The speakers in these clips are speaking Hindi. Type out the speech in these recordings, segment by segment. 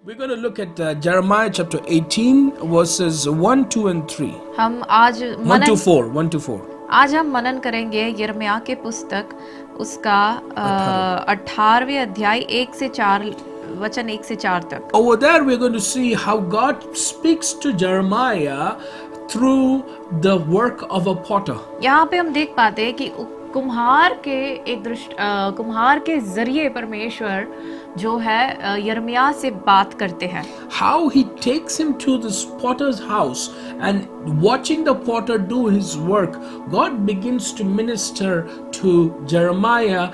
We're going to look at Jeremiah chapter 18 verses 1, 2 and 3. हम आज 1 to 4, 1 to 4. आज हम मनन करेंगे यिर्मयाह के पुस्तक उसका 18वें अध्याय 1 से 4 वचन 1 से 4 तक। Over there we're going to see how God speaks to Jeremiah through the work of a potter. यहाँ पे हम देख पाते हैं कि कुम्हार के जरिए परमेश्वर जो है यिर्मयाह से बात करते हैं। How he takes him to this potter's house and watching the potter do his work, God begins to minister to Jeremiah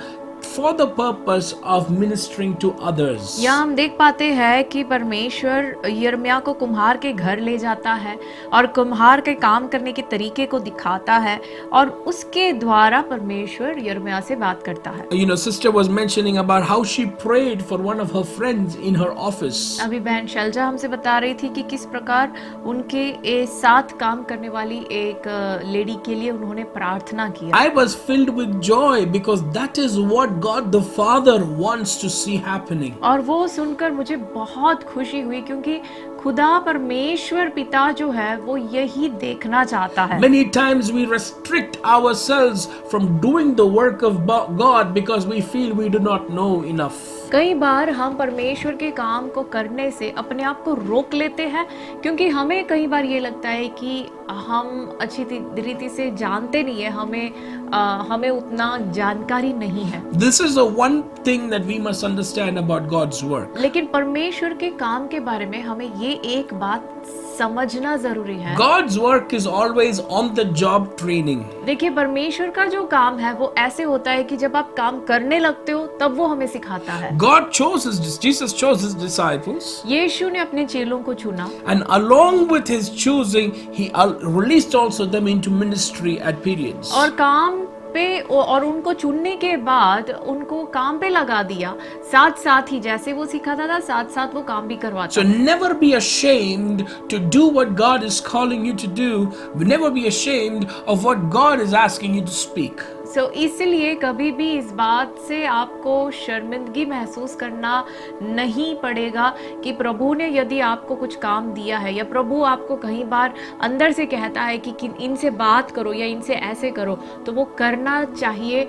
for the purpose of ministering to others. यहाँ हम देख पाते हैं कि परमेश्वर यिर्मयाह को कुम्हार के घर ले जाता है और कुम्हार के काम करने के तरीके को दिखाता है और उसके द्वारा परमेश्वर यिर्मयाह से बात करता है। You know, sister was mentioning about how she prayed for one of her friends in her office. अभी बहन शैलजा हमसे बता रही थी कि किस प्रकार उनके साथ काम करने वाली एक लेडी के लिए उन्होंने प्रार्थना किया। I was filled with joy because that is what God the Father wants to see happening. और वो सुनकर मुझे बहुत खुशी हुई क्योंकि खुदा परमेश्वर पिता जो है वो यही देखना चाहता है। Many times we restrict ourselves from doing the work of God because we feel we do not know enough. कई बार हम परमेश्वर के काम को करने से अपने आप को रोक लेते हैं क्योंकि हमें कई बार ये लगता है कि हम अच्छी रीति से जानते नहीं है, हमें उतना जानकारी नहीं है। This is the one thing that we must understand about God's work. लेकिन परमेश्वर के काम के बारे में हमें ये एक बात समझना जरूरी है। God's work is always on the job training. देखिए परमेश्वर का जो काम है वो ऐसे होता है कि जब आप काम करने लगते हो तब वो हमें सिखाता है। Jesus chose his disciples. यीशु ने अपने चेलों को चुना And along with his choosing, he released also them into ministry at periods. और काम पे और उनको चुनने के बाद उनको काम पे लगा दिया, साथ साथ ही जैसे वो सिखाता था साथ साथ वो काम भी करवाता। So never be ashamed to do what God is calling you to do. Never be ashamed of what God is asking you to speak. इसलिए कभी भी इस बात से आपको शर्मिंदगी महसूस करना नहीं पड़ेगा कि प्रभु ने यदि आपको कुछ काम दिया है या प्रभु आपको कहीं बार अंदर से कहता है कि इनसे बात करो या इनसे ऐसे करो तो वो करना चाहिए,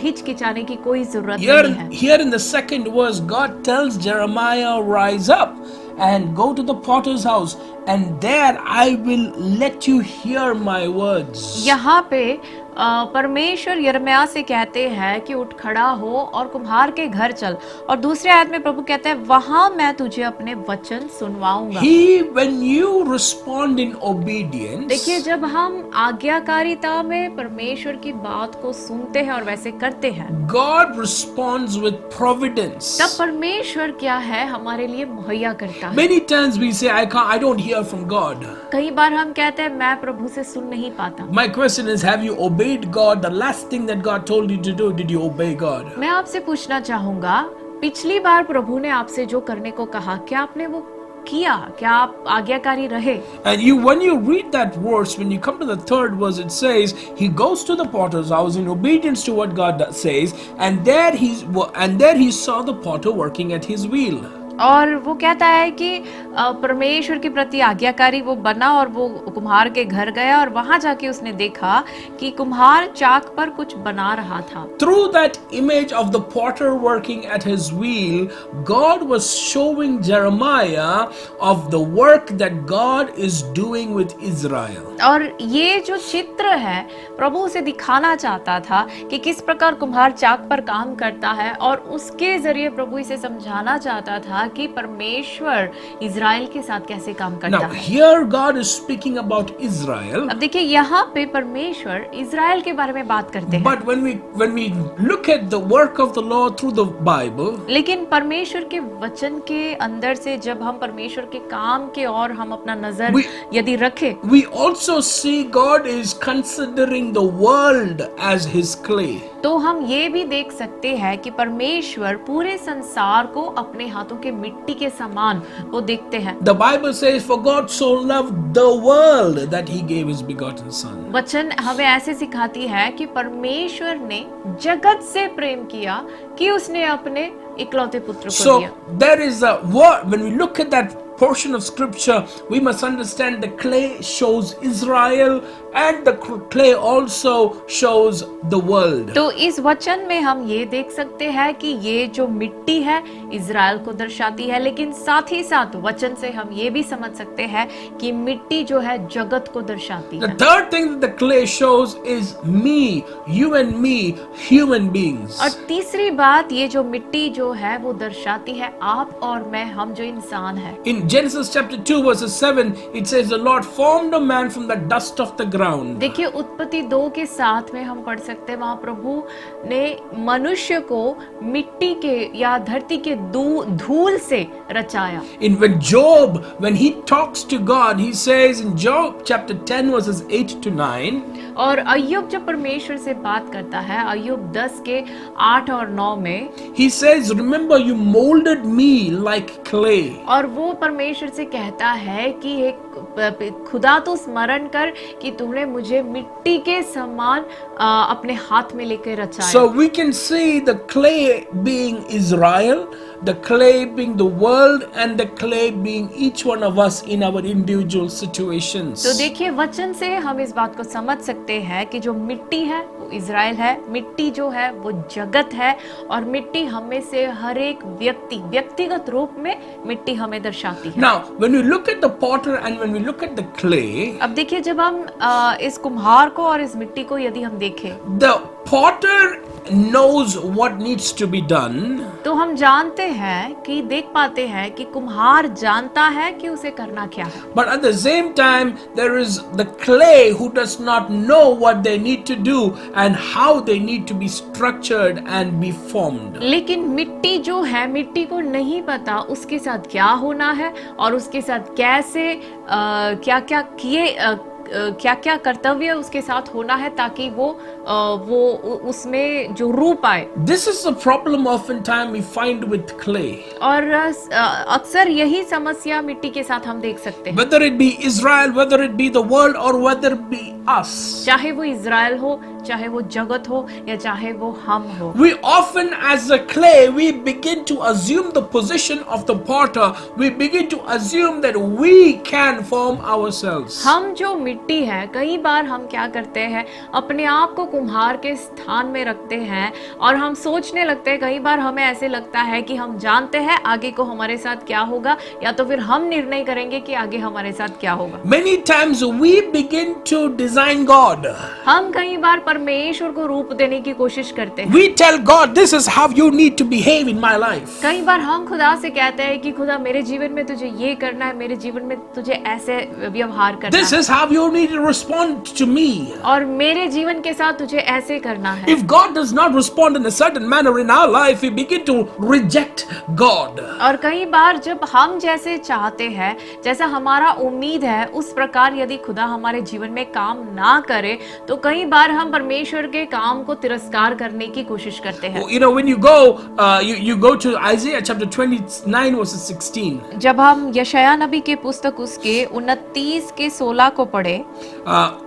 हिचकिचाने की कोई जरूरत नहीं है। Here in the second verse, God tells Jeremiah, rise up and go to the potter's house and there I will let you hear my words. यहाँ पे परमेश्वर यिर्मयाह से कहते हैं कि उठ खड़ा हो और कुम्हार के घर चल, और दूसरे आयत में प्रभु कहते हैं वहां मैं तुझे अपने वचन सुनवाऊंगा। When you respond in obedience, देखिए जब हम आज्ञाकारिता में परमेश्वर की बात को सुनते हैं और वैसे करते हैं, God responds with providence. तब परमेश्वर क्या है हमारे लिए मुहैया करता है। Many times we say I don't hear from God. कई बार हम कहते हैं मैं प्रभु से सुन नहीं पाता। My question is, have you obeyed God? The last thing that God told you to do, did you obey God? मैं आपसे पूछना चाहूंगा, पिछली बार प्रभु ने आपसे जो करने को कहा क्या आपने वो किया? क्या आप आज्ञाकारी रहे? And when you read that verse, when you come to the third verse, it says he goes to the potter's house in obedience to what God says, and there he saw the potter working at his wheel. और वो कहता है कि परमेश्वर के प्रति आज्ञाकारी वो बना और वो कुम्हार के घर गया और वहां जाके उसने देखा कि कुम्हार चाक पर कुछ बना रहा था। Through that image of the potter working at his wheel, God was showing Jeremiah of the work that God is doing with Israel. और ये जो चित्र है प्रभु उसे दिखाना चाहता था कि किस प्रकार कुम्हार चाक पर काम करता है, और उसके जरिए प्रभु इसे समझाना चाहता था कि परमेश्वर इज़राइल के साथ कैसे काम करता है। Now, है। here God is speaking about Israel. अब देखिए यहाँ पे परमेश्वर इज़राइल के बारे में बात करते हैं। But when we look at the work of the Lord through the Bible, लेकिन परमेश्वर के वचन के अंदर से जब हम परमेश्वर के काम के और हम अपना नजर यदि रखें, we also see God is considering the world as His clay. तो हम ये भी देख सकते हैं कि परमेश्वर पूरे संसार को अपने हाथों के मिट्टी के समान वो देखते हैं। The Bible says, "For God so loved the world that He gave His begotten Son." वचन हमें ऐसे सिखाती है कि परमेश्वर ने जगत से प्रेम किया कि उसने अपने इकलौते पुत्र को So दिया। there is a word, when we look at that portion of scripture, we must understand the clay shows Israel and the clay also shows the world. तो इस वचन में हम ये देख सकते हैं कि ये जो मिट्टी है इज़राइल को दर्शाती है, लेकिन साथ ही साथ वचन से हम ये भी समझ सकते हैं कि मिट्टी जो है जगत को दर्शाती The है। third thing that the clay shows is me, you and me, human beings. और तीसरी बात, ये जो मिट्टी जो है वो दर्शाती है आप और मैं, हम जो इंसान है। In Genesis chapter 2 verses 7, it says the Lord formed a man from the dust of the ground. देखिए उत्पत्ति 2 के 7 में हम पढ़ सकते हैं, वहाँ प्रभु ने मनुष्य को मिट्टी के या धरती के धूल से रचाया। When Job, when he talks to God, he says in Job chapter 10 verses 8 to 9, और अय्यूब जब परमेश्वर से बात करता है, अय्यूब 10 के 8 और 9 में, he says, remember you molded me like clay. और वो परमेश्वर से कहता है कि एक खुदा तो स्मरण कर कि तुमने मुझे मिट्टी के समान अपने हाथ में लेकर रचाया। So we can see the clay being Israel, the clay being the world, and the clay being each one of us in our individual situations. तो देखिए वचन से हम इस बात को समझ सकते हैं कि जो मिट्टी है वो इज़राइल है, मिट्टी जो है वो जगत है, और मिट्टी हमें से हर एक व्यक्तिगत रूप में मिट्टी हमें दर्शाती है। Now, when we look at the potter and when we look at the clay, अब देखिए जब हम इस कुम्हार को और इस मिट्टी को यदि हम देखें, the potter knows what needs to be done. तो हम जानते हैं कि देख पाते हैं कि कुम्हार जानता है कि उसे करना क्या है। But at the same time, there is the clay who does not know what they need to do and how they need to be structured and be formed. लेकिन मिट्टी जो है, मिट्टी को नहीं पता उसके साथ क्या होना है और उसके साथ कैसे क्या क्या कर्तव्य उसके साथ होना है ताकि वो उसमें जो रूप आए। This is the problem oftentimes we find with clay. और अक्सर यही समस्या मिट्टी के साथ हम देख सकते हैं, Whether it be Israel, whether it be the world, or whether it be us. चाहे वो इज़राइल हो, चाहे वो जगत हो, या चाहे वो हम हो। We often, as a clay, we begin to assume the position of the potter. We begin to assume that we can form ourselves. हम जो मिट्टी है, कई बार हम क्या करते हैं, अपने आप को कुम्हार के स्थान में रखते हैं और हम सोचने लगते हैं, कई बार हमें ऐसे लगता है कि हम जानते हैं आगे को हमारे साथ क्या होगा, या तो फिर हम निर्णय करेंगे कि आगे हमारे साथ क्या होगा। Many times we begin to design God. हम कई बार परमेश्वर को रूप देने की कोशिश करते हैं। We tell God, this is how you need to behave in my life. कई बार हम खुदा से कहते हैं कि खुदा मेरे जीवन में तुझे ये करना है, मेरे जीवन में तुझे ऐसे व्यवहार करना This है, is how you need to respond to me. और मेरे जीवन के साथ तुझे ऐसे करना है। If God does not respond in a certain manner in our life, we begin to reject God. और कई बार जब हम जैसे चाहते हैं, जैसा हमारा उम्मीद है, उस प्रकार यदि खुदा हमारे जीवन में काम ना करे, तो कई बार हम परमेश्वर के काम को तिरस्कार करने की कोशिश करते हैं। You know, when you go, you go to Isaiah chapter 29 verses 16. जब हम यशायाह नबी के पुस्तक उसके 29 के 16 को पढ़े,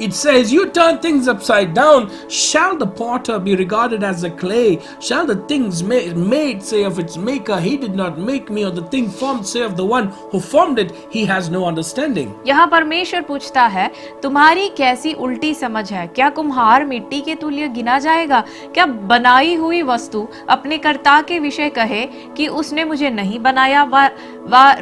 It says, you turn things upside down. Shall the potter be regarded as a clay? Shall the things made say of its maker, he did not make me, or the thing formed say of the one who formed it, he has no understanding. यहाँ परमेश्वर पूछता है, तुम्हारी कैसी उल्टी समझ है? क्या कुम्हार मिट्टी के तुल्य गिना जाएगा? क्या बनाई हुई वस्तु अपने कर्ता के विषय कहे कि उसने मुझे नहीं बनाया, व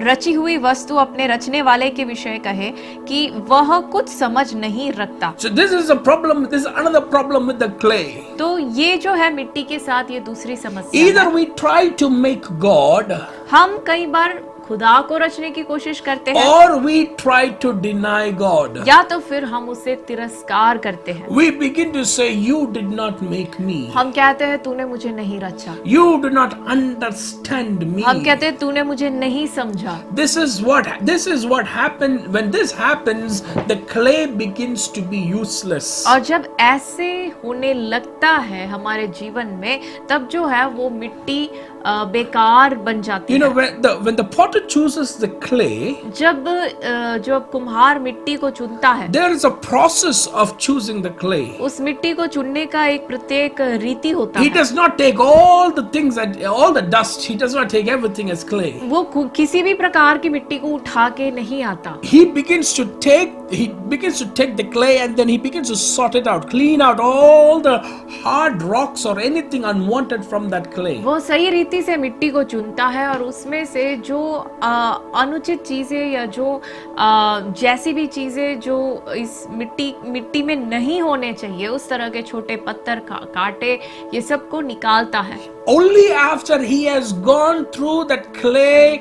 रची हुई वस्तु अपने रचने वाले के विषय कहे कि वह कुछ समझ नहीं रखता। So this is a problem. This is another problem with the clay. तो ये जो है मिट्टी के साथ ये दूसरी समस्या Either है। we try to make God, हम कई बार खुदा को रचने की कोशिश करते हैं, or we try to deny God. या तो फिर हम उसे तिरस्कार करते हैं। We begin to say, you did not make me. हम कहते हैं तूने मुझे नहीं रचा, You do not understand me. हम कहते हैं तूने मुझे नहीं समझा। This is what happened. When this happens, the clay begins to be useless. और जब ऐसे होने लगता है हमारे जीवन में, तब जो है वो मिट्टी बेकार बन जाती You know, है। when the potter chooses the clay, जब कुम्हार मिट्टी को चुनता है, there is a process of choosing the clay. उस मिट्टी को चुनने का एक प्रत्येक रीति होता He है। does not take all the things that all the dust. He does not take everything as clay. वो किसी भी प्रकार की मिट्टी को उठा के नहीं आता। He begins to take the clay and then he begins to sort it out, clean out all the hard rocks or anything unwanted from that clay. वो सही रीति से मिट्टी को चुनता है और उसमें से जो अनुचित चीजें या जो जैसी भी चीजें जो इस मिट्टी में नहीं होने चाहिए, उस तरह के छोटे पत्थर, कांटे, ये सब को निकालता है। Only after he has gone through that clay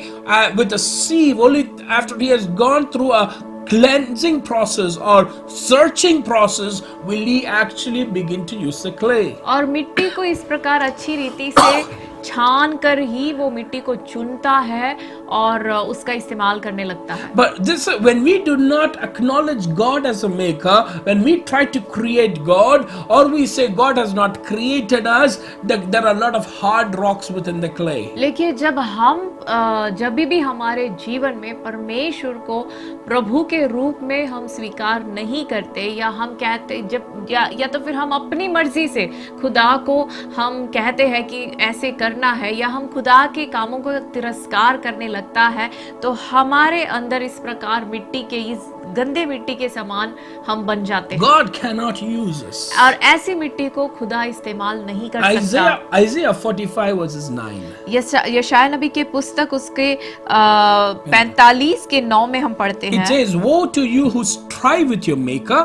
with a sieve, only after he has gone through a cleansing process or searching process will he actually begin to use the clay. और मिट्टी को इस प्रकार अच्छी रीति से छान कर ही वो मिट्टी को चुनता है और उसका इस्तेमाल करने लगता है। But this, when we do not acknowledge God as a maker, when we try to create God, or we say God has not created us, there are a lot of hard rocks within the clay. लेकिन जब भी हमारे जीवन में परमेश्वर को प्रभु के रूप में हम स्वीकार नहीं करते, या हम कहते या तो फिर हम अपनी मर्जी से खुदा को हम कहते हैं कि ऐसे करना है, या हम खुदा के कामों को तिरस्कार करने लगता है, तो हमारे अंदर इस प्रकार मिट्टी के इस गंदे मिट्टी के समान हम बन जाते हैं। God cannot use us. और ऐसी मिट्टी को खुदा इस्तेमाल नहीं कर सकता। Isaiah 45 verses 9. यशायाह नबी के पुस्तक उसके 45 के 9 में हम पढ़ते हैं। It says, "Woe to you who strive with your maker,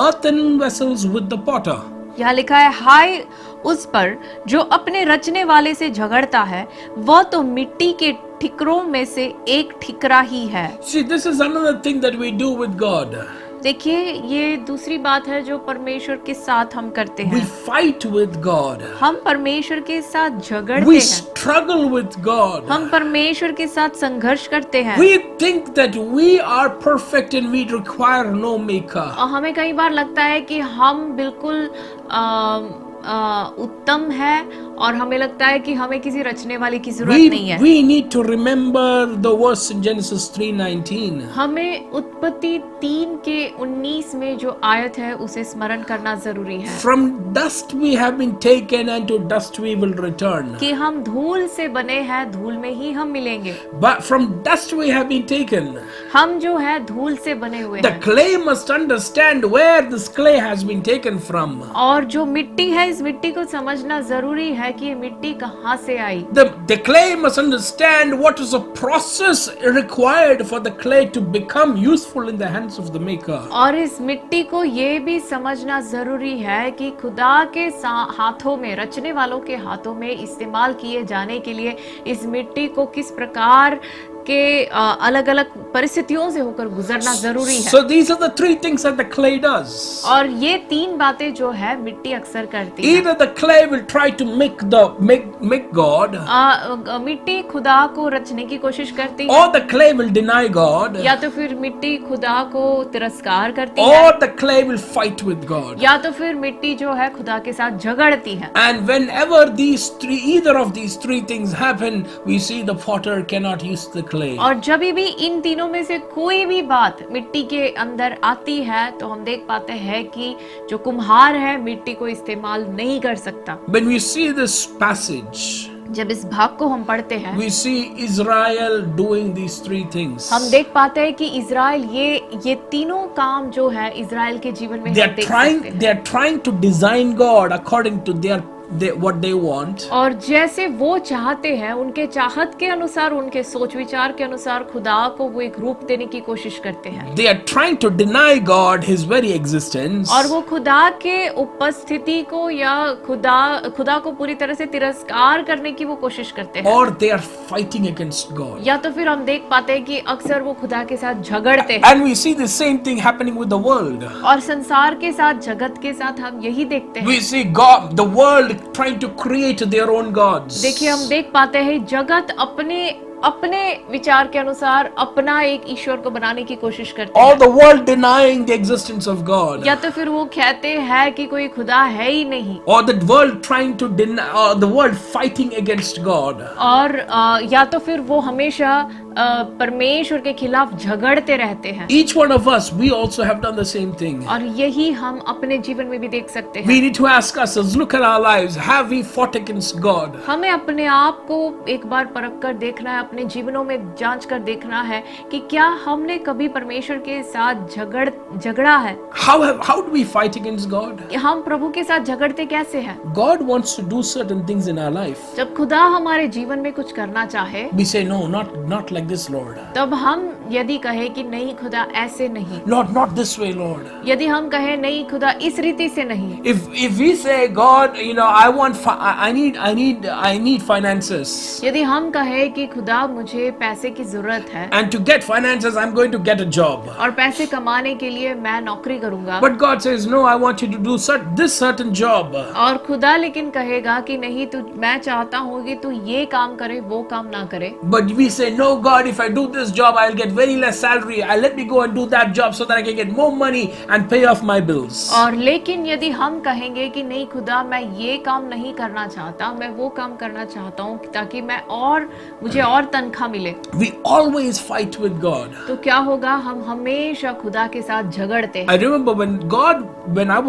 earthen vessels with the potter." यहाँ लिखा है, हाय उस पर जो अपने रचने वाले से झगड़ता है, वह तो मिट्टी के ठिकरों में से एक ठिकरा ही है। See, this is another thing that we do with God. देखिए, ये दूसरी बात है जो परमेश्वर के साथ हम करते We हैं। fight with God. हम परमेश्वर के साथ झगड़ते We हैं, struggle with God. हम परमेश्वर के साथ संघर्ष करते हैं। We think that we are perfect and we require no maker. और हमें कई बार लगता है कि हम बिल्कुल उत्तम है और हमें लगता है कि हमें किसी रचने वाले की जरूरत नहीं है। We need to remember the verse in Genesis 3:19. हमें उत्पत्ति 3 के 19 में जो आयत है उसे स्मरण करना जरूरी है। From dust we have been taken and to dust we will return. कि हम धूल से बने हैं, धूल में ही हम मिलेंगे। But from dust we have been taken. हम जो है धूल से बने हुए The हैं। clay must understand where this clay has been taken from. और जो मिट्टी है, इस मिट्टी को समझना जरूरी है कि ये मिट्टी कहाँ से आई। The clay must understand what is the process required for the clay to become useful in the hands of the maker. और इस मिट्टी को ये भी समझना जरूरी है कि खुदा के हाथों में, रचने वालों के हाथों में इस्तेमाल किए जाने के लिए इस मिट्टी को किस प्रकार के अलग अलग परिस्थितियों से होकर गुजरना जरूरी है। So these are the three things that the clay does. और ये 3 बातें जो है मिट्टी अक्सर करती है। Either the clay will try to make God, मिट्टी खुदा को रचने की कोशिश करती है, or the clay will deny God, या तो फिर मिट्टी खुदा को तिरस्कार करती है, or the clay will fight with God. या तो फिर मिट्टी जो है खुदा के साथ झगड़ती है। And whenever either of these three things happen, we see the potter cannot use the clay. और जब भी इन तीनों में से कोई भी बात मिट्टी के अंदर आती है, तो हम देख पाते हैं कि जो कुम्हार है मिट्टी को इस्तेमाल नहीं कर सकता। When we see this passage, जब इस भाग को हम पढ़ते हैं, we see Israel doing these three things. हम देख पाते हैं कि इजराइल ये तीनों काम जो है इजराइल के जीवन में हम देख सकते हैं। They are trying to design God according to what they want. और जैसे वो चाहते हैं, उनके चाहत के अनुसार, उनके सोच विचार के अनुसार खुदा को वो एक रूप देने की कोशिश करते हैं। They are trying to deny God His very existence. और वो खुदा के उपस्थिति को या खुदा को पूरी तरह से तिरस्कार करने की वो कोशिश करते हैं। Or they are fighting against God. या तो फिर हम देख पाते हैं कि अक्सर वो खुदा के साथ झगड़ते हैं। And we see the same thing happening with the world. और संसार के साथ, जगत के साथ हम यही देखते हैं। We see God, the world trying to create their own gods. देखिए, हम देख पाते हैं जगत अपने विचार के अनुसार अपना एक ईश्वर को बनाने की कोशिश करते Or हैं। the world denying the existence of God. या तो फिर वो कहते हैं कि कोई खुदा है ही नहीं। Or the world trying to deny, or the world fighting against God. और या तो फिर वो हमेशा परमेश्वर के खिलाफ झगड़ते रहते हैं। Each one of us, we also have done the same thing. और यही हम अपने जीवन में भी देख सकते We हैं। need to ask ourselves, look at our lives. Have we fought against God? हमें अपने आप को एक बार परख कर देखना है, अपने जीवनों में जांच कर देखना है कि क्या हमने कभी परमेश्वर के साथ झगड़ा है। How do we fight against God? हम प्रभु के साथ झगड़ते कैसे हैं? God wants to do certain things in our life. जब खुदा हमारे जीवन में कुछ करना चाहे, We say, no, not like this, Lord. तब हम यदि कहे कि नहीं खुदा ऐसे नहीं, Lord, not this way, Lord. यदि हम कहे नहीं खुदा इस रीति से नहीं, If we say, God, I need finances, यदि हम कहे कि खुदा मुझे पैसे की जरूरत है and to get finances, I'm going to get a job. और पैसे कमाने के लिए मैं नौकरी करूंगा, But God says, no, I want you to do this certain job. और खुदा लेकिन कहेगा कि नहीं तू, मैं चाहता हूँ कि तू ये काम करे वो काम ना करे। But we say, no, God, if I do this job, I'll get very less salary. Let me go and do that job so that I can get more money and pay off my bills. और लेकिन यदि हम कहेंगे कि नहीं खुदा मैं ये काम नहीं करना चाहता, मैं वो काम करना चाहता हूँ ताकि मुझे और तनख्वाह मिले, We always fight with God. तो क्या होगा? हम हमेशा खुदा के साथ झगड़ते हैं। I remember when I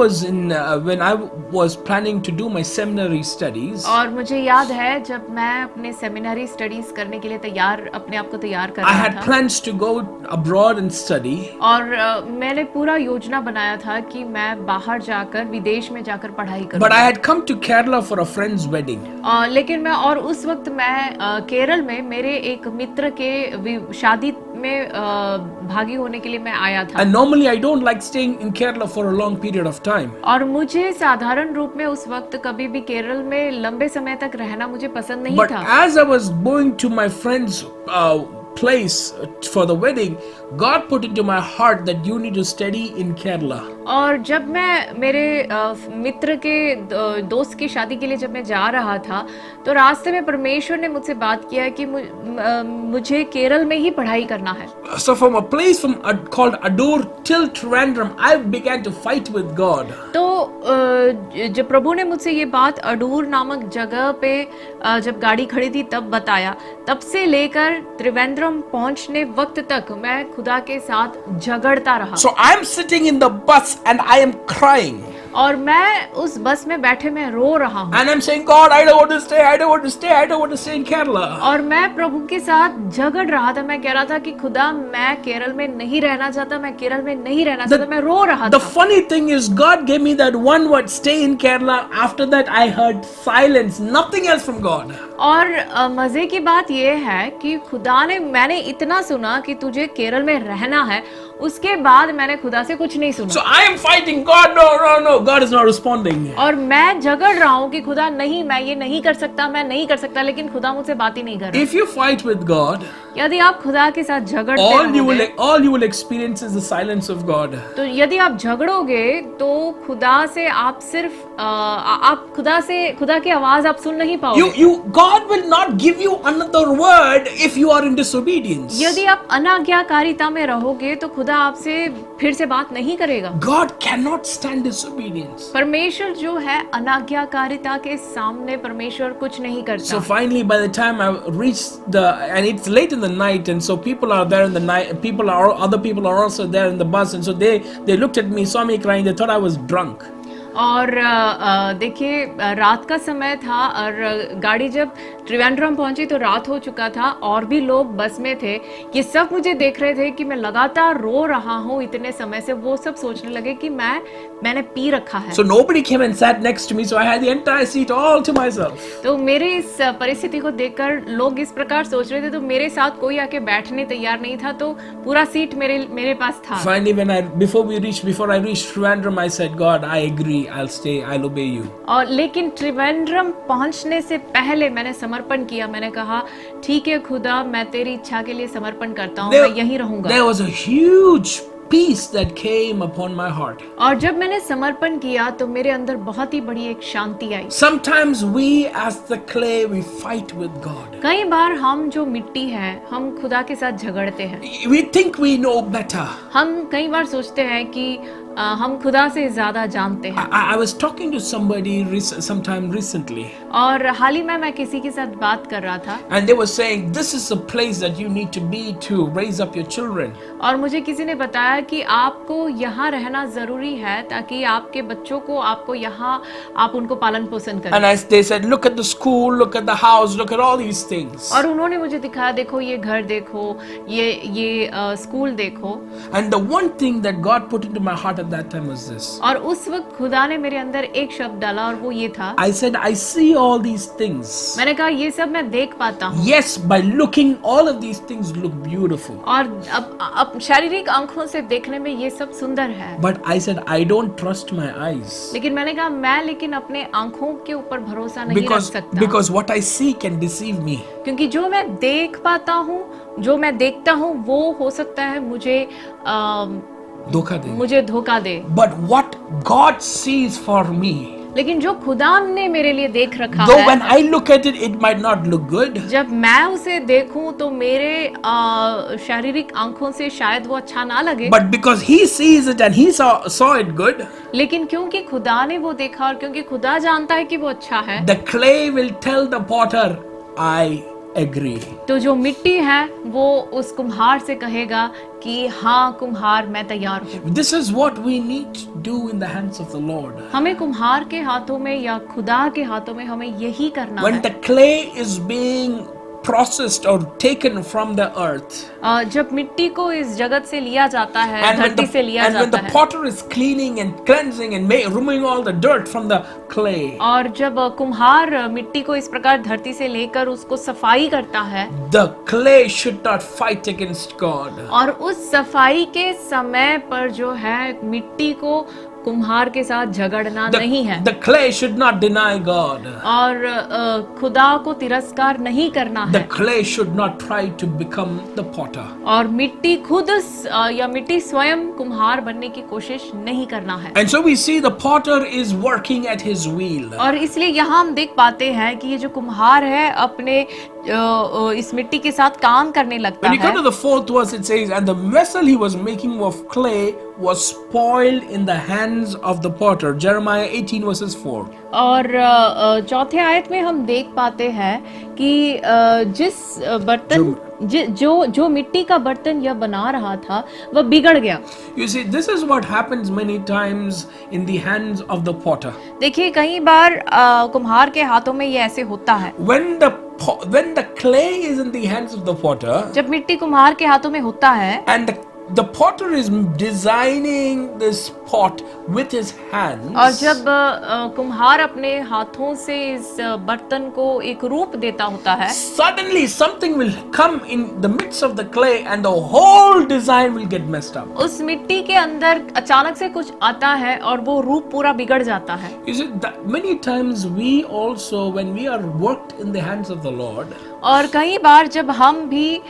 was planning to do my seminary studies. और मुझे याद है जब मैं अपने सेमिनरी स्टडीज करने के लिए अपने आप को तैयार कर I रहा had था, plans to go abroad and study. और मैंने पूरा योजना बनाया था कि मैं बाहर जाकर विदेश में जाकर पढ़ाई But I करूं। had come to Kerala for a friend's wedding. लेकिन उस वक्त मैं केरल में मेरे एक मित्र के शादी में भागी होने के लिए मैं आया था। And normally I don't like staying in Kerala for a long period of time. और मुझे साधारण रूप में उस वक्त कभी भी केरल में लंबे समय तक रहना मुझे पसंद नहीं But था। as I was going to my friend's place for the wedding, God put into my heart that you need to study in Kerala. और जब मैं मेरे मित्र के दोस्त की शादी के लिए जब मैं जा रहा था, तो रास्ते में परमेश्वर ने मुझसे बात किया कि मुझे केरल में ही पढ़ाई करना है। So from a place called Adur till Trivandrum, I began to fight with God. तो जब प्रभु ने मुझसे ये बात अडूर नामक जगह पे जब गाड़ी खड़ी थी तब बताया, तब से लेकर त्रिवेंद्रम पहुंचने वक्त तक मैं खुदा के साथ झगड़ता रहा। So I am sitting in the bus and I am crying. और मैं उस बस में बैठे मैं रो रहा हूँ। And I'm saying, God, I don't want to stay. I don't want to stay. I don't want to stay in Kerala. और मैं प्रभु के साथ झगड़ रहा था। मैं कह रहा था कि खुदा मैं केरल में नहीं रहना चाहता, मैं केरल में नहीं रहना चाहता, मैं रो रहा The था। funny thing is, God gave me that one word, stay in Kerala. After that, I heard silence, nothing else from God. और मजे की बात यह है कि मैंने इतना सुना कि तुझे केरल में रहना है, उसके बाद मैंने खुदा से कुछ नहीं सुना। So I am fighting God. No. God is not responding. और मैं झगड़ रहा हूँ कि खुदा नहीं, मैं ये नहीं कर सकता, मैं नहीं कर सकता, लेकिन खुदा मुझसे बात ही नहीं कर रहा। If you fight with God, यदि आप खुदा के साथ झगड़ते all you will experience is the silence of God. तो यदि आप झगड़ोगे तो खुदा से आप सिर्फ आप खुदा की आवाज आप सुन नहीं पाओगे। God will not give you another word if you are in disobedience. यदि आप अनाज्ञाकारिता में रहोगे तो खुदा आपसे फिर से बात नहीं करेगा। God cannot stand disobedience. परमेश्वर जो है अनाज्ञाकारिता के सामने परमेश्वर कुछ नहीं करता। So finally, by the time I reached and it's late in the night, and so people are there in the night. Other people are also there in the bus, and so they looked at me, saw me crying. They thought I was drunk. और देखिए रात का समय था और गाड़ी जब त्रिवेंद्रम पहुंची तो रात हो चुका था और भी लोग बस में थे। ये सब मुझे देख रहे थे कि मैं लगातार रो रहा हूँ इतने समय से। वो सब सोचने लगे कि मैंने पी रखा है। So nobody came and sat next to me, so I had the entire seat all to myself. तो मेरे इस परिस्थिति को देखकर लोग इस प्रकार सोच रहे थे, तो मेरे साथ कोई आके बैठने तैयार नहीं था, तो पूरा सीट मेरे पास था। Finally, before I reached Trivandrum, I said, God, I agree. I'll stay. I'll obey you. और लेकिन त्रिवेंद्रम पहुंचने से पहले मैंने समर्पण किया। मैंने कहा ठीक है खुदा, मैं तेरी इच्छा के लिए समर्पण करता हूँ, मैं यहीं रहूंगा। There was a huge peace that came upon my heart. और जब मैंने समर्पण किया तो मेरे अंदर बहुत ही बड़ी एक शांति आई। Sometimes we as the clay, we fight with God. कई बार हम जो मिट्टी है हम खुदा के साथ झगड़ते हैं। We think we know better. हम कई बार सोचते हैं कि हम खुदा से ज्यादा जानते हैं। I was talking to somebody sometime recently, और हाल ही में मैं किसी के साथ बात कर रहा था, and they were saying this is a place that you need to be to raise up your children. और मुझे किसी ने बताया कि आपको यहाँ रहना जरूरी है ताकि आपके बच्चों को, आपको यहाँ आप उनको पालन पोषण करें। And they said, look at the school, look at the house, look at all these things. और उन्होंने मुझे दिखाया, देखो ये घर देखो, ये स्कूल देखो। And the one thing that God put into my heart at that time was this. और उस वक्त खुदा ने मेरे अंदर एक शब्द डाला और वो ये था, I said, I see all these things. मैंने कहा ये सब मैं देख पाता हूँ। Yes, by looking, all of these things look beautiful. और अब शारीरिक आंखों से देखने में ये सब सुंदर है। But I said, I don't trust my eyes. लेकिन मैंने कहा मैं लेकिन अपने आंखों के ऊपर भरोसा नहीं रख सकता। Because what I see can deceive me. क्योंकि जो मैं देख पाता हूँ, जो मैं देखता हूँ, वो हो सकता है मुझे धोखा दे। But what God sees for me, लेकिन जो खुदा ने मेरे लिए देख रखा though है, when I look at it, it might not look good. जब मैं उसे देखूं तो मेरे शारीरिक आंखों से शायद वो अच्छा ना लगे, But because He sees it and He saw it good, लेकिन क्योंकि खुदा ने वो देखा और क्योंकि खुदा जानता है कि वो अच्छा है, the clay will tell the potter, I agree. तो जो मिट्टी है वो उस कुम्हार से कहेगा कि हाँ कुम्हार मैं तैयार हूँ। This is what we need to do in the hands of the Lord. हमें कुम्हार के हाथों में या खुदा के हाथों में हमें यही करना When है। the clay is being processed or taken from the earth, जब मिट्टी को इस जगत से लिया जाता है, and धरती से लिया when जाता the है, potter is cleaning and cleansing and removing all the dirt from the clay, और जब कुम्हार मिट्टी को इस प्रकार धरती से लेकर उसको सफाई करता है, the clay should not fight against God. और उस सफाई के समय पर जो है मिट्टी को कुम्हार के साथ झगड़ना नहीं है, The clay should not deny God. और खुदा को तिरस्कार नहीं करना The है, clay should not try to become the potter. और मिट्टी खुद या मिट्टी स्वयं कुम्हार बनने की कोशिश नहीं करना है। And so we see the potter is working at his wheel. और इसलिए यहाँ हम देख पाते हैं कि ये जो कुम्हार है अपने इस मिट्टी के साथ काम करने लगता When you come to है। the 4th verse, it says, and the vessel he was making of clay was spoiled in the hands of the potter. Jeremiah 18 verses 4. और चौथे आयत में हम देख पाते हैं कि जिस बर्तन जो मिट्टी का बर्तन यह बना रहा था वह बिगड़ गया। You see, this is what happens many times in the hands of the potter. देखिए कई बार कुम्हार के हाथों में ये ऐसे होता है। When the clay is in the hands of the potter, जब मिट्टी कुम्हार के हाथों में होता है, and the potter is designing this pot with his hands, और जब कुम्हार अपने हाथों से इस बर्तन को एक रूप देता होता है, suddenly something will come in the midst of the clay and the whole design will get messed up. उस मिट्टी के अंदर अचानक से कुछ आता है और वो रूप पूरा बिगड़ जाता है। You see, that many times we also, when we are worked in the hands of the Lord, और कई बार जब हम भी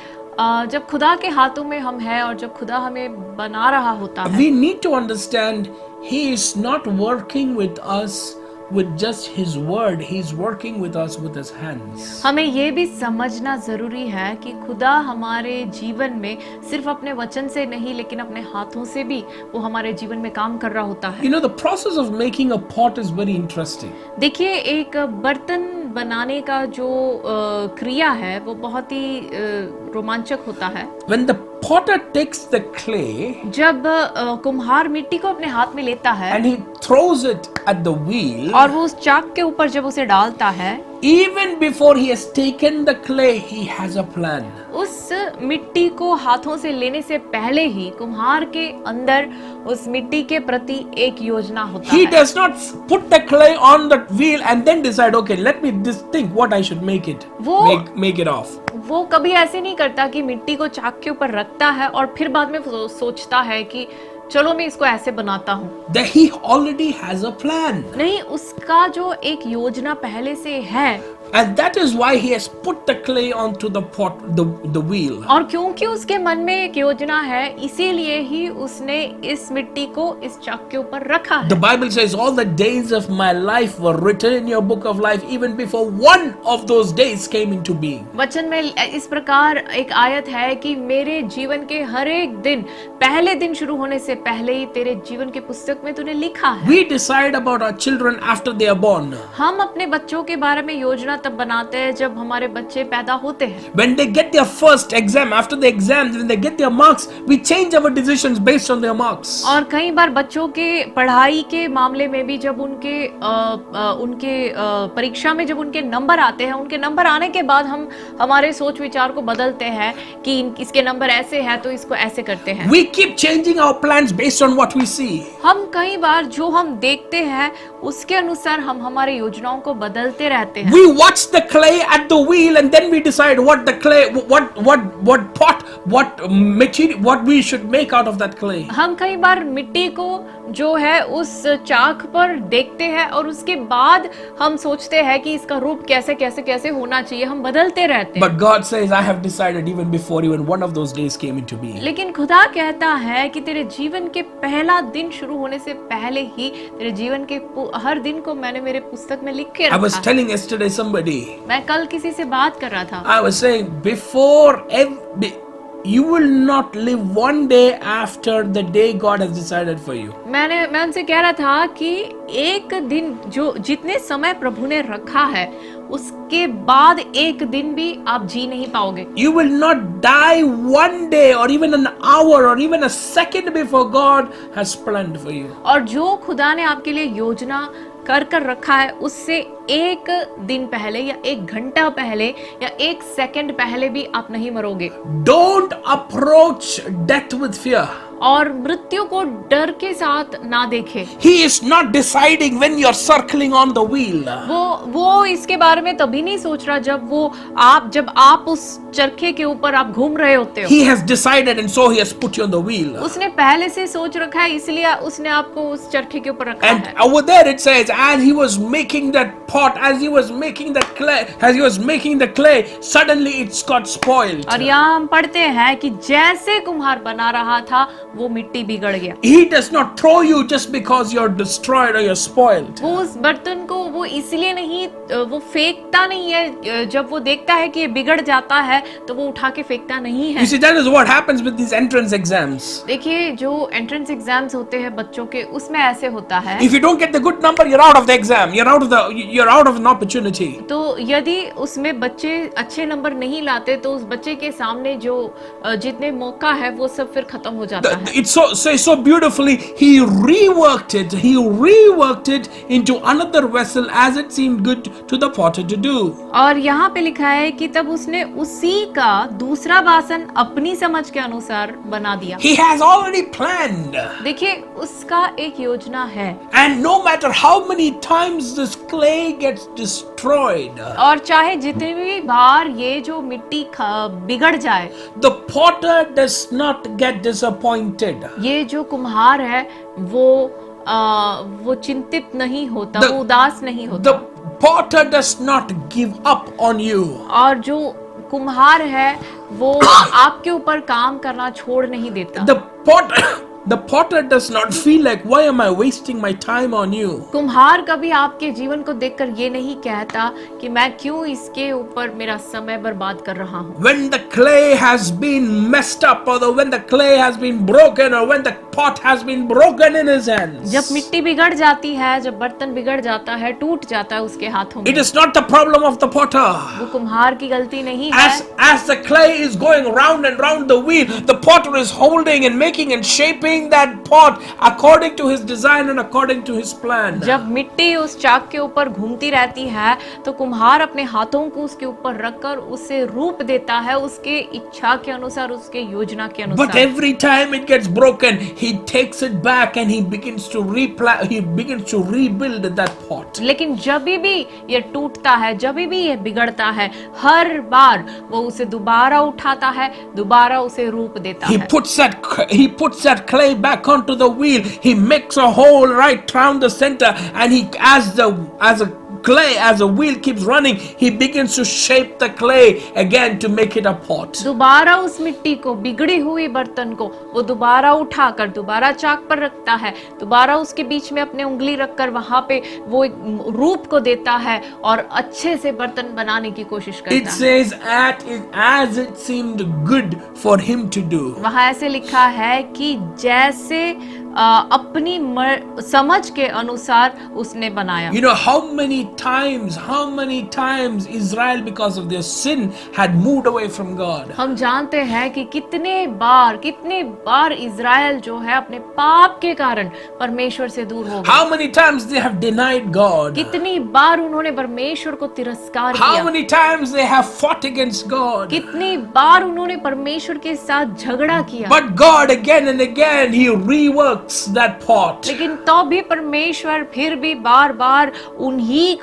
जब खुदा के हाथों में हम हैं और जब खुदा हमें बना रहा होता है, we need to understand He is not working with us with just His word. He is working with us with His hands. हमें ये भी समझना जरूरी है कि खुदा हमारे जीवन में सिर्फ अपने वचन से नहीं लेकिन अपने हाथों से भी वो हमारे जीवन में काम कर रहा होता है। You know, the process of making a pot is very interesting. देखिए एक बर्तन बनाने का जो क्रिया है वो बहुत ही रोमांचक होता है। When the potter takes the clay जब कुम्हार मिट्टी को अपने हाथ में लेता है and he throws it at the wheel, और वो उस चाक के ऊपर जब उसे डालता है, even before he has taken the clay, he has a plan. उस मिट्टी को हाथों से लेने से पहले ही कुम्हार के अंदर उस मिट्टी के प्रति एक योजना होता He है। does not put the clay on the wheel and then decide, okay, let me just think what I should make it, make it off. वो कभी ऐसे नहीं करता कि मिट्टी को चाक के ऊपर रखता है और फिर बाद में सोचता है कि चलो मैं इसको ऐसे बनाता हूँ। That he already has a plan. नहीं, उसका जो एक योजना पहले से है And that is why he has put the clay onto the pot, the wheel. और क्योंकि उसके मन में एक योजना है, इसीलिए ही उसने इस मिट्टी को इस चक के ऊपर रखा है। The Bible says all the days of my life were written in your book of life even before one of those days came into being. वचन में इस प्रकार एक आयत है कि मेरे जीवन के हर एक दिन पहले दिन शुरू होने से पहले ही तेरे जीवन के पुस्तक में तूने लिखा है। We decide about our children after they are born. हम अपने बच्चों के बारे में योजना तब बनाते हैं जब हमारे बच्चे पैदा होते हैं। When they get their first exam, after the exam, when they get their marks, we change our decisions based on their marks. और कई बार बच्चों के पढ़ाई के मामले में भी जब उनके परीक्षा में जब उनके नंबर आते हैं, उनके नंबर आने के बाद हम हमारे सोच विचार को बदलते हैं कि इसके नंबर ऐसे हैं तो इसको ऐसे करते हैं। We keep changing our plans based on what we see. हम कई बार जो हम देखते हैं उसके अनुसार हम हमारे योजनाओं को बदलते रहते हैं। We watch the clay at the wheel and then we decide what the clay, what pot, what material, what we should make out of that clay. हम कई बार मिट्टी को जो है उस चाक पर देखते हैं और उसके बाद हम सोचते हैं कि इसका रूप कैसे कैसे कैसे होना चाहिए, हम बदलते रहते हैं। But God says, I have decided even before even one of those days came into being. लेकिन खुदा कहता है कि तेरे जीवन के पहला दिन शुरू होने से पहले ही तेरे जीवन के हर दिन को मैंने मेरे पुस्तक में लिख के I was रखा है। telling yesterday somebody, मैं कल किसी से बात कर रहा था। I was saying before you will not live one day after the day God has decided for you. मैं उनसे कह रहा था कि एक दिन जो जितने समय प्रभु ने रखा है उसके बाद एक दिन भी आप जी नहीं पाओगे। You will not die one day or even an hour or even a second before God has planned for you. और जो खुदा ने आपके लिए योजना कर रखा है उससे एक दिन पहले या एक घंटा पहले या एक सेकंड पहले भी आप नहीं मरोगे। Don't approach death with fear. और मृत्यु को डर के साथ ना देखे। He is not deciding when you're circling on the wheel. वो इसके बारे में तभी नहीं सोच रहा जब आप उस चरखे के ऊपर आप घूम रहे होते हो। He has decided and so he has put you on the wheel. उसने पहले से सोच रखा है इसलिए उसने आपको उस चरखे के ऊपर रखा And है। over there it says, as he was making that pot, as he was making that clay, as he was making the clay, suddenly it's got spoiled. और यहाँ हम पढ़ते हैं कि जैसे कुम्हार बना रहा था वो मिट्टी बिगड़ गया। He does not throw you just because you're destroyed or you're spoiled. वो उस बर्तन को वो इसलिए नहीं वो फेंकता नहीं है, जब वो देखता है कि ये बिगड़ जाता है तो वो उठा के फेंकता नहीं है। You see, that is what happens with these entrance exams. देखिए जो एंट्रेंस एग्जाम्स होते हैं बच्चों के उसमें ऐसे होता है। If you don't get the good number, you're out of the exam. You're out of an opportunity. तो यदि उसमें बच्चे अच्छे नंबर नहीं लाते तो उस बच्चे के सामने जो जितने मौका है वो सब फिर खत्म हो जाता है। It's so beautifully he reworked it into another vessel as it seemed good to the potter to do. और यहाँ पे लिखा है कि तब उसने उसी का दूसरा बासन अपनी समझ के अनुसार बना दिया। He has already planned. देखिए उसका एक योजना है। And no matter how many times this clay gets destroyed, और चाहे जितनी भी बार ये जो मिट्टी बिगड़ जाए, the potter does not get disappointed. ये जो कुम्हार है वो चिंतित नहीं होता, वो उदास नहीं होता। The potter does not give up on you. और जो कुम्हार है वो आपके ऊपर काम करना छोड़ नहीं देता। The potter does not feel like, why am I wasting my time on you? कुम्हार कभी आपके जीवन को देखकर ये नहीं कहता कि मैं क्यों इसके ऊपर मेरा समय बर्बाद कर रहा हूँ। When the clay has been messed up, or when the clay has been broken, or when the pot has been broken in his hands, जब मिट्टी बिगड़ जाती है, जब बर्तन बिगड़ जाता है, टूट जाता है उसके हाथों में, it is not the problem of the potter. वो कुम्हार की गलती नहीं है। As the clay is going round and round the wheel, the potter is holding and making and shaping that pot according to his design and according to his plan. जब मिट्टी उस चाक के ऊपर घूमती रहती है तो कुम्हार अपने हाथों को उसके ऊपर रखकर उसे रूप देता है उसके इच्छा के अनुसार, उसके योजना के अनुसार। But every time it gets broken, he takes it back and he begins to rebuild that pot. लेकिन जब भी ये टूटता है, जब भी ये बिगड़ता है, हर बार वो उसे दोबारा उठाता है, दोबारा उसे रूप देता है। He puts that clay back onto the wheel. He makes a hole right round the center, and he as a clay, as a wheel keeps running, he begins to shape the clay again to make it a pot. दोबारा उस मिट्टी को, बिगड़ी हुई बर्तन को वो दोबारा उठाकर दोबारा चाक पर रखता है, दोबारा उसके बीच में अपने उंगली रखकर वहां पे वो एक रूप को देता है और अच्छे से बर्तन बनाने की कोशिश It करता है। says, as it seemed good for him to do. वहां ऐसे लिखा है कि जैसे अपनी समझ के अनुसार उसने बनाया। You know how many times Israel, because of their sin, had moved away from God. हम जानते हैं कि कितने बार इज़राइल जो है अपने पाप के कारण परमेश्वर से दूर हो गए। How many times they have denied God. कितनी बार उन्होंने परमेश्वर को तिरस्कार How किया। many times they have fought against God. कितनी बार उन्होंने परमेश्वर के साथ झगड़ा किया। But God again and again, he reworks that pot. लेकिन तो भी परमेश्वर फिर भी बार बार उन्हीं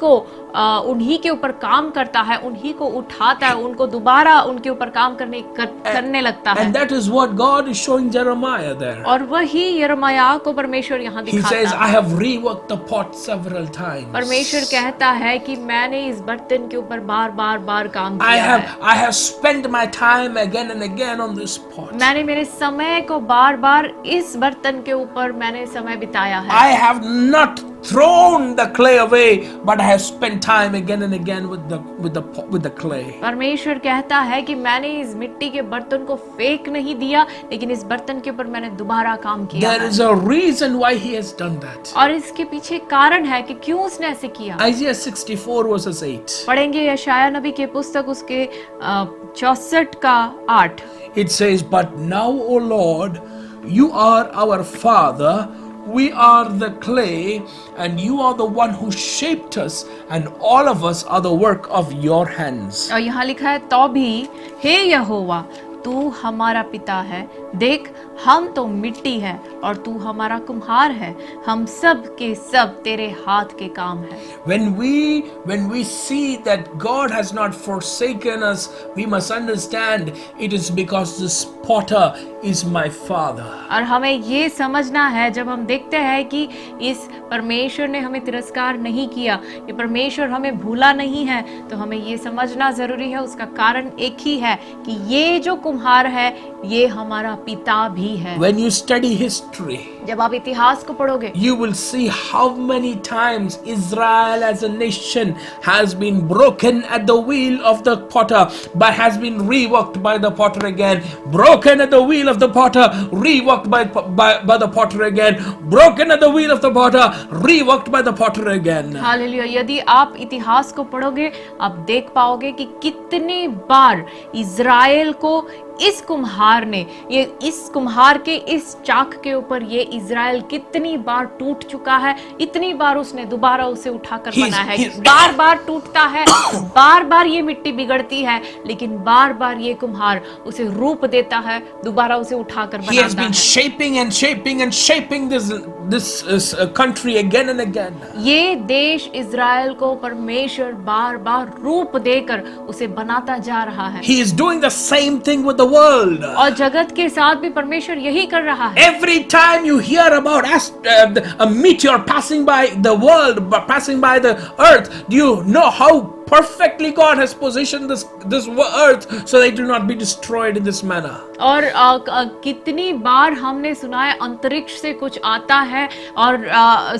के ऊपर काम करता है, उन्हीं को उठाता है, उनको दोबारा उनके ऊपर काम करने लगता है। And that is what God is showing Jeremiah there. और वही यिर्मयाह को परमेश्वर यहाँ He दिखाता says, है। I have reworked the pot several times. परमेश्वर कहता है कि मैंने इस बर्तन के ऊपर बार काम किया है। I have spent my time again and again on this pot. मैंने मेरे समय को बार इस बर्तन के ऊपर मैंने समय बिताया है। I have not thrown the clay away, but I have spent time again and again with the clay. परमेश्वर कहता है कि मैंने इस मिट्टी के बर्तन को फेंक नहीं दिया, लेकिन इस बर्तन के ऊपर मैंने दोबारा काम किया There है। is a reason why he has done that. और इसके पीछे कारण है कि क्यों उसने ऐसे किया। Isaiah 64 verses 8. पढ़ेंगे यशायाह नबी की पुस्तक उसके 64 का 8। It says, but now, O Lord, you are our Father, we are the clay, and you are the one who shaped us, and all of us are the work of your hands. और यहाँ लिखा है, तो भी हे यहोवा तू हमारा पिता है, देख हम तो मिट्टी है और तू हमारा कुम्हार है, हम सब के सब तेरे हाथ के काम है। When we see that God has not forsaken us, we must understand it is because this potter is my Father. और हमें ये समझना है, जब हम देखते हैं कि इस परमेश्वर ने हमें तिरस्कार नहीं किया, ये परमेश्वर हमें भूला नहीं है, तो हमें ये समझना जरूरी है, उसका कारण एक ही है कि ये जो कुम्हार है ये हमारा पिता भी है। When you study history, जब आप इतिहास को पढ़ोगे, you will see how many times Israel as a nation has been broken at the wheel of the potter, but has been reworked by the potter again. Broken at the wheel of the potter, reworked by the potter again. Broken at the wheel of the potter, reworked by the potter again. Hallelujah. यदि आप इतिहास को पढ़ोगे, आप देख पाओगे कि कितनी बार इज़राइल को इस कुम्हार ने, ये इस कुम्हार के इस चाक के ऊपर ये इज़राइल कितनी बार टूट चुका है, इतनी बार उसने दोबारा उसे उठाकर बनाया है। बार टूटता है, बार ये मिट्टी बिगड़ती है, लेकिन बार ये कुम्हार उसे रूप देता है, दोबारा उसे उठाकर बनाता है। He has been shaping this country again and again. ये देश इज़राइल को परमेश्वर बार रूप देकर उसे बनाता जा रहा है। He is doing the same thing with the world. और जगत के साथ भी परमेश्वर यही कर रहा है। Every time you hear about a meteor passing by the world, passing by the earth, do you know how perfectly God has positioned this earth so they do not be destroyed in this manner? और कितनी बार हमने सुना है अंतरिक्ष से कुछ आता है और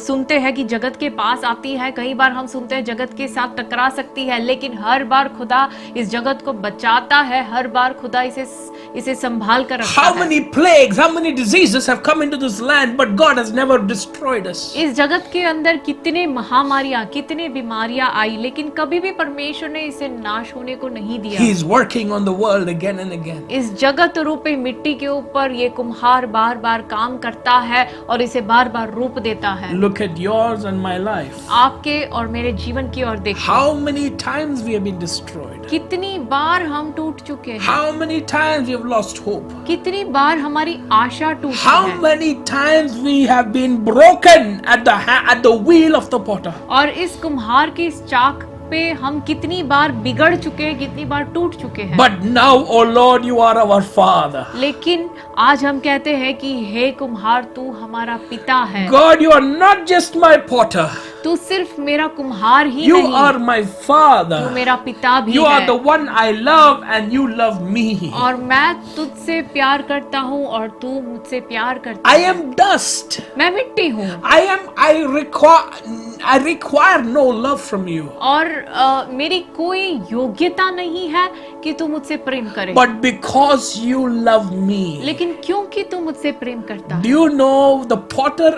सुनते हैं कि जगत के पास आती है, कई बार हम सुनते हैं जगत के साथ टकरा सकती है, लेकिन हर बार खुदा इस जगत को बचाता है, हर बार खुदा इसे संभाल कर रखता है। How many plagues, how many diseases have come into this land, but God has never destroyed us. इस जगत के अंदर कितने महामारियां, कितने बीमारियां आई, लेकिन कभी भी परमेश्वर ने इसे नाश होने को नहीं दिया। He is working on the world again and again. इस जगत रूपी मिट्टी के ऊपर ये कुम्हार बार काम करता है और इसे बार रूप देता है। Look at yours and my life. आपके और मेरे जीवन की ओर देखिए। How many times we have been destroyed? कितनी बार हम टूट चुके हैं। How many times we have lost hope? कितनी बार हमारी आशा टूटी How है। many times we have been broken at the wheel of the potter? और इस कुम्हार के इस चाक पे हम कितनी बार बिगड़ चुके हैं, कितनी बार टूट चुके हैं। But now, oh Lord, you are our Father. लेकिन आज हम कहते हैं कि हे कुम्हार, तू हमारा पिता है। God, you are not just my potter. तू सिर्फ मेरा कुम्हार ही You नहीं, are my तू Father. मेरा पिता भी You are है। the one I love and you love me. और मैं तुझसे प्यार करता हूँ और तू मुझसे प्यार करता I है। am dust. मैं मिट्टी हूँ I require no love from you. और मेरी कोई योग्यता नहीं है कि तू मुझसे प्रेम करे, But because you love me. लेकिन क्योंकि तू मुझसे प्रेम करता Do है। you know the potter,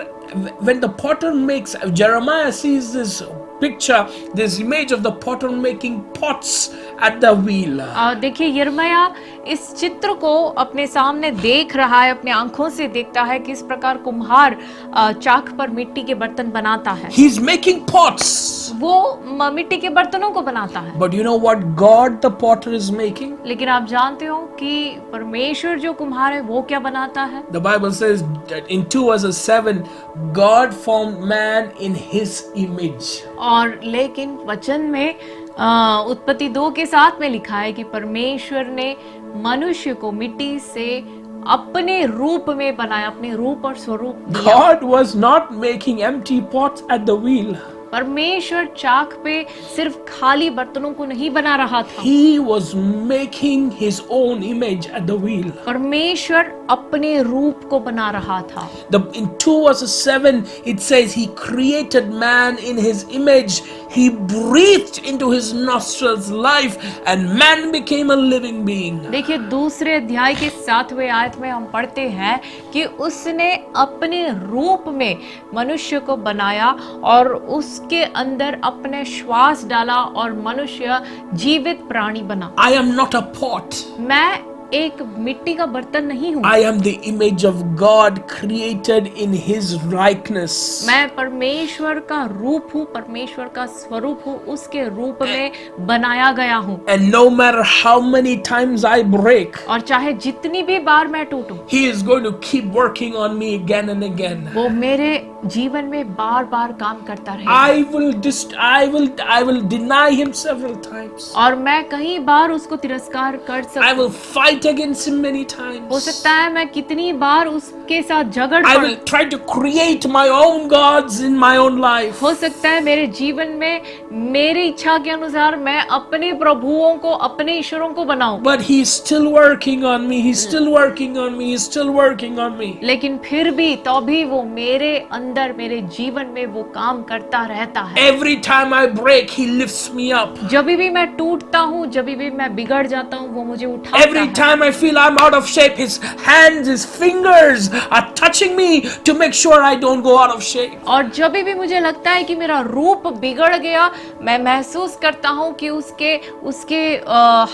when the potter makes, Jeremiah sees this picture, this image of the potter making pots at the wheel. देखिए यिर्मयाह इस चित्र को अपने सामने देख रहा है, अपने आंखों से देखता है किस प्रकार कुम्हार चाक पर मिट्टी के बर्तन बनाता है। He's making pots. वो मिट्टी के बर्तनों को बनाता है। But you know what God the potter is making? लेकिन आप जानते हो कि परमेश्वर जो कुम्हार है वो क्या बनाता है? The Bible says that in 2 verses 7, God formed man in his image. और लेकिन वचन में उत्पत्ति 2 के 7 में लिखा है कि परमेश्वर ने मनुष्य को मिट्टी से अपने रूप में बनाया, अपने रूप और स्वरूप दिया। God was not making empty pots at the wheel. परमेश्वर चाक पे सिर्फ खाली बर्तनों को नहीं बना रहा था, He was making his own image at the wheel. परमेश्वर अपने रूप को बना रहा था। In 2 verses 7, it says he created man in his image. He breathed into his nostrils life and man became a living being. देखिए दूसरे अध्याय के 7वें आयत में हम पढ़ते हैं कि उसने अपने रूप में मनुष्य को बनाया और उसके अंदर अपने श्वास डाला और मनुष्य जीवित प्राणी बना। I am not a pot. मैं एक मिट्टी का बर्तन नहीं हूँ, I am the image of God created in his likeness. मैं परमेश्वर का रूप हूँ, परमेश्वर का स्वरूप हूँ, उसके रूप में बनाया गया हूँ। And no matter how many times I break, और चाहे जितनी भी बार मैं टूटूं, he is going to keep working on me again and again. वो मेरे जीवन में बार बार काम करता रहेगा। I will deny him several times. और मैं कई बार उसको तिरस्कार कर I सकता will fight against him many हो times. सकता है मैं कितनी बार उसके साथ झगड़ I पड़ूं। will try to create my own gods in my own life. हो सकता है मेरे जीवन में मेरी इच्छा के अनुसार मैं अपने प्रभुओं को, अपने ईश्वरों को बनाऊं, But he's still working on me. He's still working on me. He's still working on me. लेकिन फिर भी तो भी वो मेरे अंदर, मेरे जीवन में वो काम करता रहता है। Every time I break, he lifts me up. जब भी मैं टूटता हूँ, जब भी मैं बिगड़ जाता हूँ, वो मुझे उठाता Every है। time I feel I'm out of shape, his hands, his fingers are touching me to make sure I don't go out of shape. और जब भी मुझे लगता है कि मेरा रूप बिगड़ गया, मैं महसूस करता हूँ कि उसके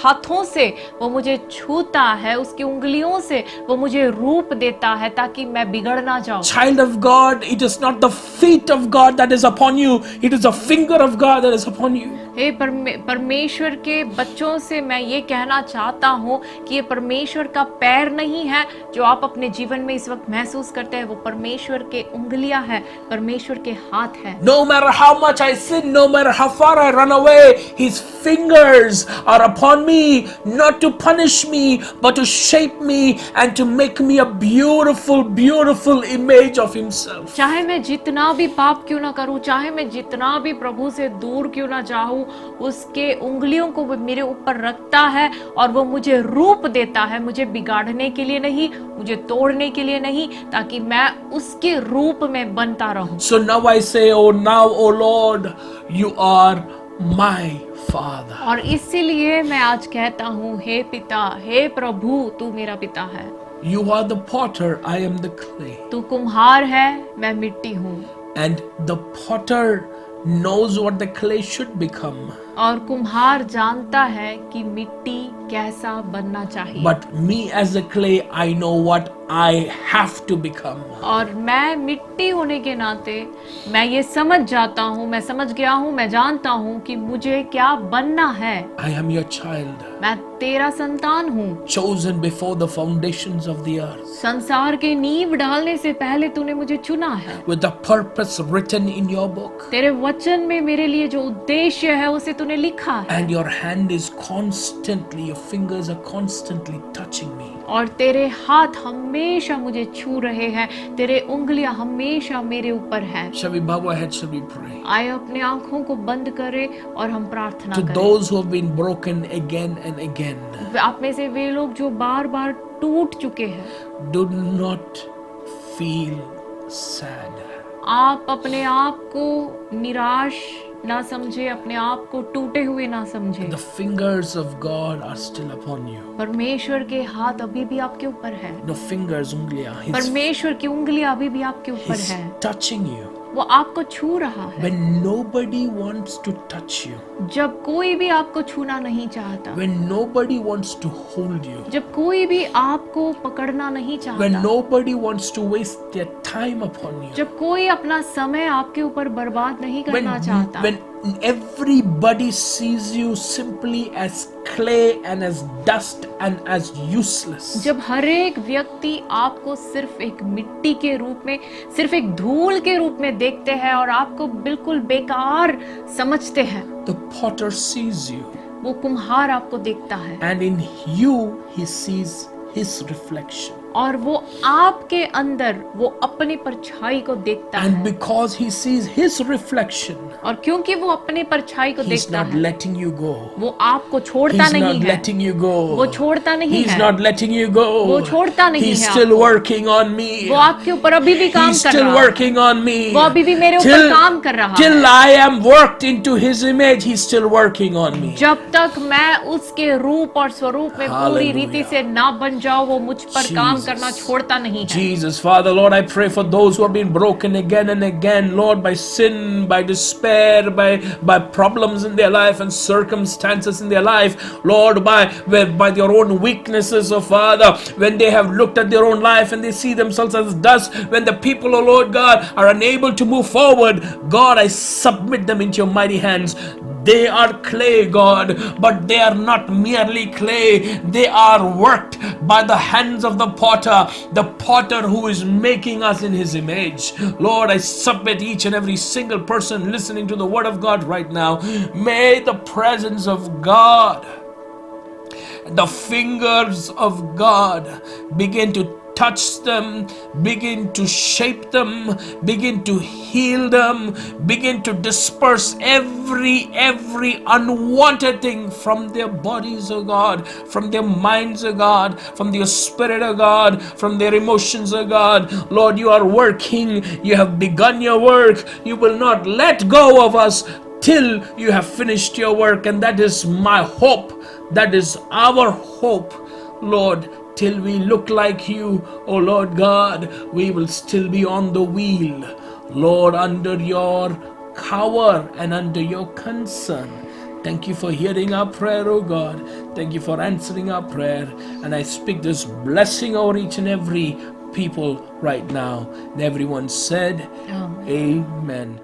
हाथों से वो मुझे छूता है, उसकी उंगलियों से वो मुझे रूप देता है ताकि मैं बिगड़ ना जाऊं। Child of God, it is not the feet of God that is upon you, it is the finger of God that is upon you. हे परमेश्वर के बच्चों से मैं ये कहना चाहता हूँ कि ये परमेश्वर का पैर नहीं है जो आप अपने जीवन में इस वक्त महसूस करते हैं, वो परमेश्वर के उंगलियां हैं, परमेश्वर के हाथ है। No matter how much I sin, no matter how far I run away, his fingers are upon me, not to punish me, but to shape me and to make me a beautiful, beautiful image of himself. चाहे मैं जितना भी पाप क्यों ना करूं, चाहे मैं जितना भी प्रभु से दूर क्यों ना जाऊं, उसके उंगलियों को वो मेरे ऊपर रखता है और वो मुझे रूप देता है, मुझे बिगाड़ने के लिए नहीं, मुझे तोड़ने के लिए नहीं, ताकि मैं उसके रूप में बनता रहूं। So now I say, oh now, oh Lord, you are my Father. और इसीलिए मैं आज कहता हूँ, हे पिता, हे प्रभु, तू मेरा पिता है। You are the potter, I am the clay. तू कुम्हार है, मैं मिट्टी हूँ। And the potter knows what the clay should become. और कुम्हार जानता है कि मिट्टी कैसा बनना चाहिए। But me as the clay, I know what I have to become. और मैं मिट्टी होने के नाते मैं ये समझ जाता हूँ, मैं समझ गया हूँ, मैं जानता हूँ कि मुझे क्या बनना है। I am your child, मैं तेरा संतान हूँ, chosen before the foundations of the earth, संसार के नींव डालने से पहले तूने मुझे चुना है। with the purpose written in your book. तेरे वचन में मेरे लिए जो उद्देश्य है उसे तूने लिखा है, and your hand is constantly, your fingers are constantly touching me. और तेरे हाथ हमेशा मुझे छू रहे हैं, तेरे उंगलियां हमेशा मेरे ऊपर हैं। Shall we bow our heads? Shall we pray? आए अपने आंखों को बंद करें और हम प्रार्थना To करें। those who have been broken again and again, आप में से वे लोग जो बार बार टूट चुके हैं, do not feel sad. आप अपने आप को निराश ना समझे, अपने आप को टूटे हुए ना समझे। The fingers of God are still upon you. परमेश्वर के हाथ अभी भी आपके ऊपर है, No fingers, unglia. परमेश्वर की उंगलियां अभी भी आपके ऊपर He's है, touching you. वो आपको छू रहा है। When nobody wants to touch you, जब कोई भी आपको छूना नहीं चाहता, when nobody wants to hold you, जब कोई भी आपको पकड़ना नहीं when चाहता, nobody wants to waste their time upon you, जब कोई अपना समय आपके ऊपर बर्बाद नहीं करना चाहता, when everybody sees you simply as clay and as dust and as useless, जब हर एक व्यक्ति आपको सिर्फ एक मिट्टी के रूप में, सिर्फ एक धूल के रूप में देखते हैं और आपको बिल्कुल बेकार समझते हैं, the potter sees you, वो कुम्हार आपको देखता है and in you he sees his reflection. और वो आपके अंदर वो अपनी परछाई को देखता And है, because he sees his reflection, और क्योंकि वो अपनी परछाई को he's देखता not है, letting you go. वो आपको छोड़ता He's नहीं not है, letting you go. वो छोड़ता नहीं He's है, not letting you go. वो छोड़ता नहीं He's है still आपको। working on me. वो आपके ऊपर अभी भी काम He's कर still रहा है, working on me. वो अभी भी मेरे ऊपर काम कर रहा till है। I am worked into his image, he's still working on me. जब तक मैं उसके रूप और स्वरूप में पूरी Hallelujah. रीति से ना बन जाऊं, वो मुझ पर काम Jesus. करना छोड़ता नहीं है। Jesus, Father, Lord, I pray for those who have been broken again and again, Lord, by sin, by despair, by problems in their life and circumstances in their life, Lord, by their own weaknesses, oh Father, when they have looked at their own life and they see themselves as dust, when the people, oh Lord God, are unable to move forward, God, I submit them into your mighty hands. They are clay, God, but they are not merely clay. They are worked by the hands of the potter who is making us in his image. Lord, I submit each and every single person listening to the word of God right now. May the presence of God, the fingers of God begin to touch them, begin to shape them, begin to heal them, begin to disperse every unwanted thing from their bodies, oh God, from their minds, oh God, from their spirit, oh God, from their emotions, oh God. Lord, you are working, you have begun your work, you will not let go of us till you have finished your work, and that is my hope, that is our hope, Lord. Till we look like you, oh Lord God, we will still be on the wheel, Lord, under your cover and under your concern. Thank you for hearing our prayer, oh God. Thank you for answering our prayer. And I speak this blessing over each and every people right now. And everyone said, Amen. Amen.